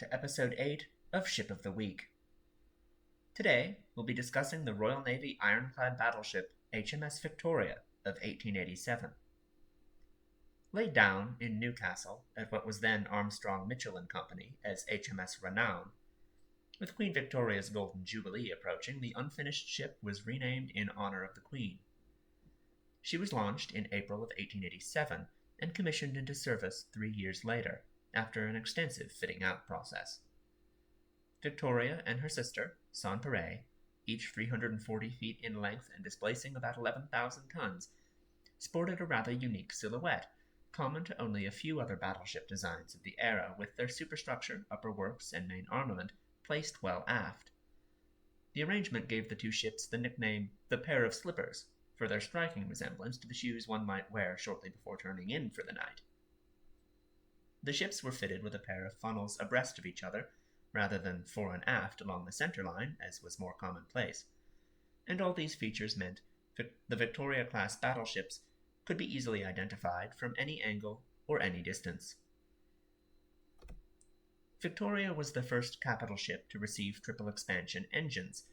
to Episode 8 of Ship of the Week. Today, we'll be discussing the Royal Navy ironclad battleship HMS Victoria of 1887. Laid down in Newcastle at what was then Armstrong Mitchell and Company as HMS Renown, with Queen Victoria's Golden Jubilee approaching, the unfinished ship was renamed in honor of the Queen. She was launched in April of 1887 and commissioned into service 3 years later, after an extensive fitting-out process. Victoria and her sister, Sans-Pareil, each 340 feet in length and displacing about 11,000 tons, sported a rather unique silhouette, common to only a few other battleship designs of the era, with their superstructure, upper works, and main armament placed well aft. The arrangement gave the two ships the nickname the Pair of Slippers, for their striking resemblance to the shoes one might wear shortly before turning in for the night. The ships were fitted with a pair of funnels abreast of each other, rather than fore and aft along the center line, as was more commonplace, and all these features meant the Victoria-class battleships could be easily identified from any angle or any distance. Victoria was the first capital ship to receive triple expansion engines,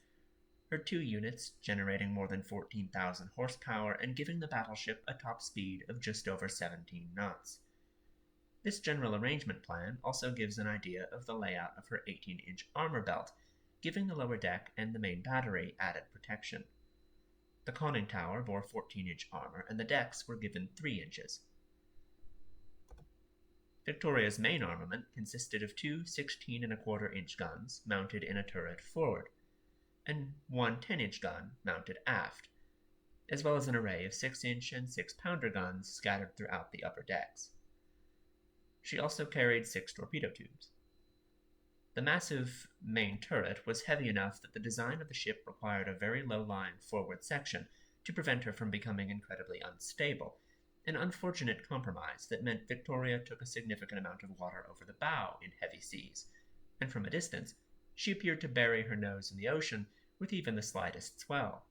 her 2 units generating more than 14,000 horsepower and giving the battleship a top speed of just over 17 knots. This general arrangement plan also gives an idea of the layout of her 18-inch armor belt, giving the lower deck and the main battery added protection. The conning tower bore 14-inch armor, and the decks were given 3 inches. Victoria's main armament consisted of 2 16-1/4-inch guns mounted in a turret forward, and 1 10-inch gun mounted aft, as well as an array of 6-inch and 6-pounder guns scattered throughout the upper decks. She also carried 6 torpedo tubes. The massive main turret was heavy enough that the design of the ship required a very low-lying forward section to prevent her from becoming incredibly unstable, an unfortunate compromise that meant Victoria took a significant amount of water over the bow in heavy seas, and from a distance she appeared to bury her nose in the ocean with even the slightest swell.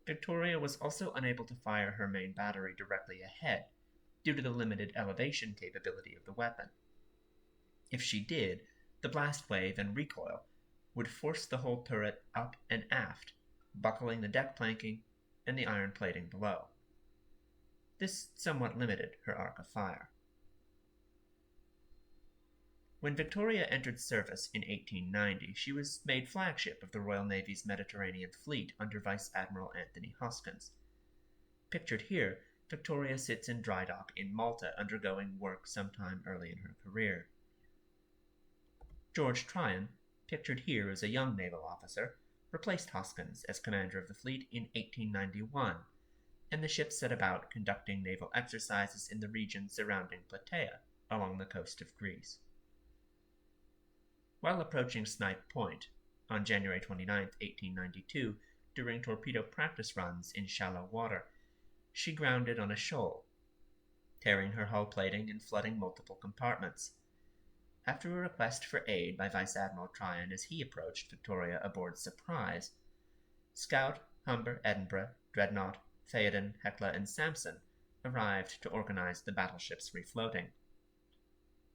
Victoria was also unable to fire her main battery directly ahead, due to the limited elevation capability of the weapon. If she did, the blast wave and recoil would force the whole turret up and aft, buckling the deck planking and the iron plating below. This somewhat limited her arc of fire. When Victoria entered service in 1890, she was made flagship of the Royal Navy's Mediterranean Fleet under Vice Admiral Anthony Hoskins. Pictured here, Victoria sits in dry dock in Malta, undergoing work sometime early in her career. George Tryon, pictured here as a young naval officer, replaced Hoskins as commander of the fleet in 1891, and the ship set about conducting naval exercises in the region surrounding Plataea, along the coast of Greece. While approaching Snipe Point, on January 29, 1892, during torpedo practice runs in shallow water, she grounded on a shoal, tearing her hull plating and flooding multiple compartments. After a request for aid by Vice Admiral Tryon as he approached Victoria aboard Surprise, Scout, Humber, Edinburgh, Dreadnought, Theoden, Hecla, and Samson arrived to organize the battleship's refloating.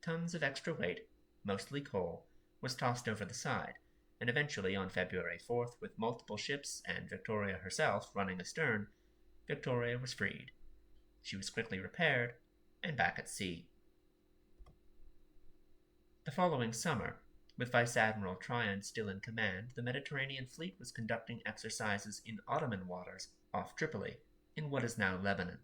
Tons of extra weight, mostly coal, was tossed over the side, and eventually on February 4th, with multiple ships and Victoria herself running astern, Victoria was freed. She was quickly repaired and back at sea. The following summer, with Vice Admiral Tryon still in command, the Mediterranean Fleet was conducting exercises in Ottoman waters off Tripoli, in what is now Lebanon.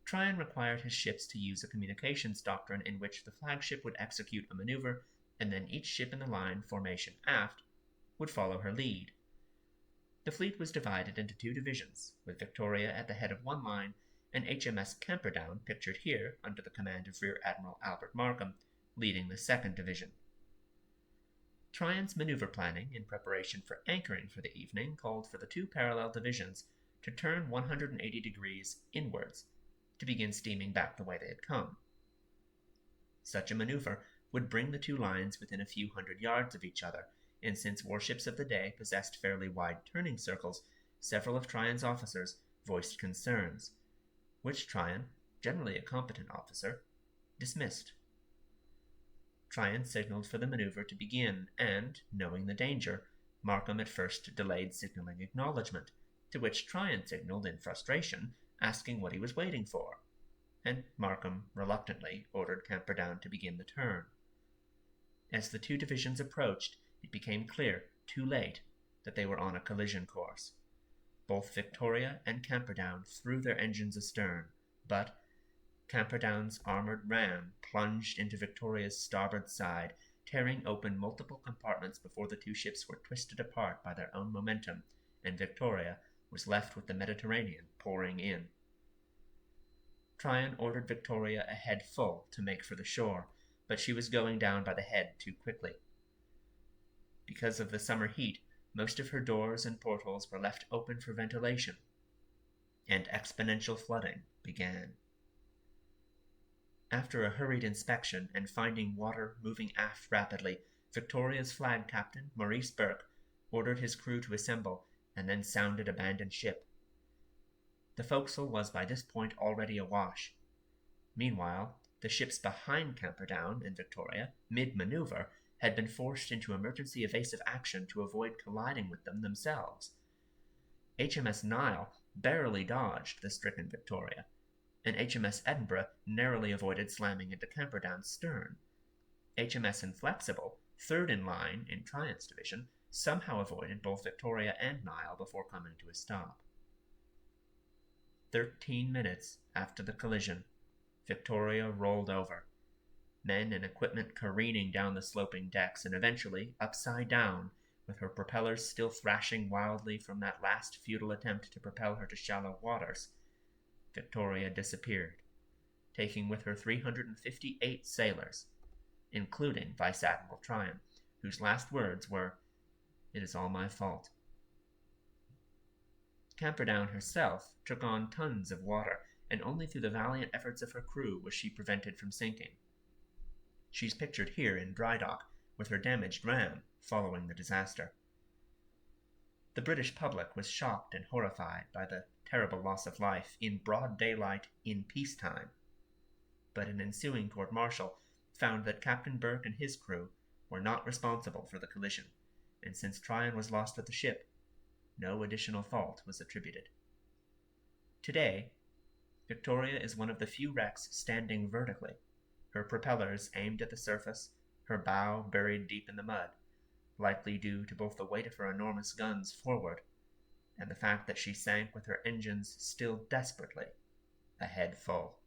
Tryon required his ships to use a communications doctrine in which the flagship would execute a maneuver, and then each ship in the line, formation aft, would follow her lead. The fleet was divided into 2 divisions, with Victoria at the head of one line and HMS Camperdown, pictured here under the command of Rear Admiral Albert Markham, leading the 2nd Division. Tryon's maneuver planning in preparation for anchoring for the evening called for the 2 parallel divisions to turn 180 degrees inwards to begin steaming back the way they had come. Such a maneuver would bring the 2 lines within a few hundred yards of each other, and since warships of the day possessed fairly wide turning circles, several of Tryon's officers voiced concerns, which Tryon, generally a competent officer, dismissed. Tryon signaled for the maneuver to begin, and, knowing the danger, Markham at first delayed signaling acknowledgement, to which Tryon signaled in frustration, asking what he was waiting for, and Markham reluctantly ordered Camperdown to begin the turn. As the two divisions approached, it became clear, too late, that they were on a collision course. Both Victoria and Camperdown threw their engines astern, but Camperdown's armored ram plunged into Victoria's starboard side, tearing open multiple compartments before the two ships were twisted apart by their own momentum, and Victoria was left with the Mediterranean pouring in. Tryon ordered Victoria a head full to make for the shore, but she was going down by the head too quickly. Because of the summer heat, most of her doors and portholes were left open for ventilation, and exponential flooding began. After a hurried inspection and finding water moving aft rapidly, Victoria's flag captain, Maurice Burke, ordered his crew to assemble and then sounded abandon ship. The forecastle was by this point already awash. Meanwhile, the ships behind Camperdown and Victoria, mid-maneuver, had been forced into emergency evasive action to avoid colliding with them themselves. HMS Nile barely dodged the stricken Victoria, and HMS Edinburgh narrowly avoided slamming into Camperdown's stern. HMS Inflexible, third in line in Tryon's division, somehow avoided both Victoria and Nile before coming to a stop. 13 minutes after the collision, Victoria rolled over, men and equipment careening down the sloping decks and eventually upside down, with her propellers still thrashing wildly from that last futile attempt to propel her to shallow waters. Victoria disappeared, taking with her 358 sailors, including Vice Admiral Tryon, whose last words were, "It is all my fault." Camperdown herself took on tons of water, and only through the valiant efforts of her crew was she prevented from sinking. She's pictured here in dry dock, with her damaged ram following the disaster. The British public was shocked and horrified by the terrible loss of life in broad daylight in peacetime, but an ensuing court-martial found that Captain Burke and his crew were not responsible for the collision, and since Tryon was lost with the ship, no additional fault was attributed. Today, Victoria is one of the few wrecks standing vertically, her propellers aimed at the surface, her bow buried deep in the mud, likely due to both the weight of her enormous guns forward and the fact that she sank with her engines still desperately a head full.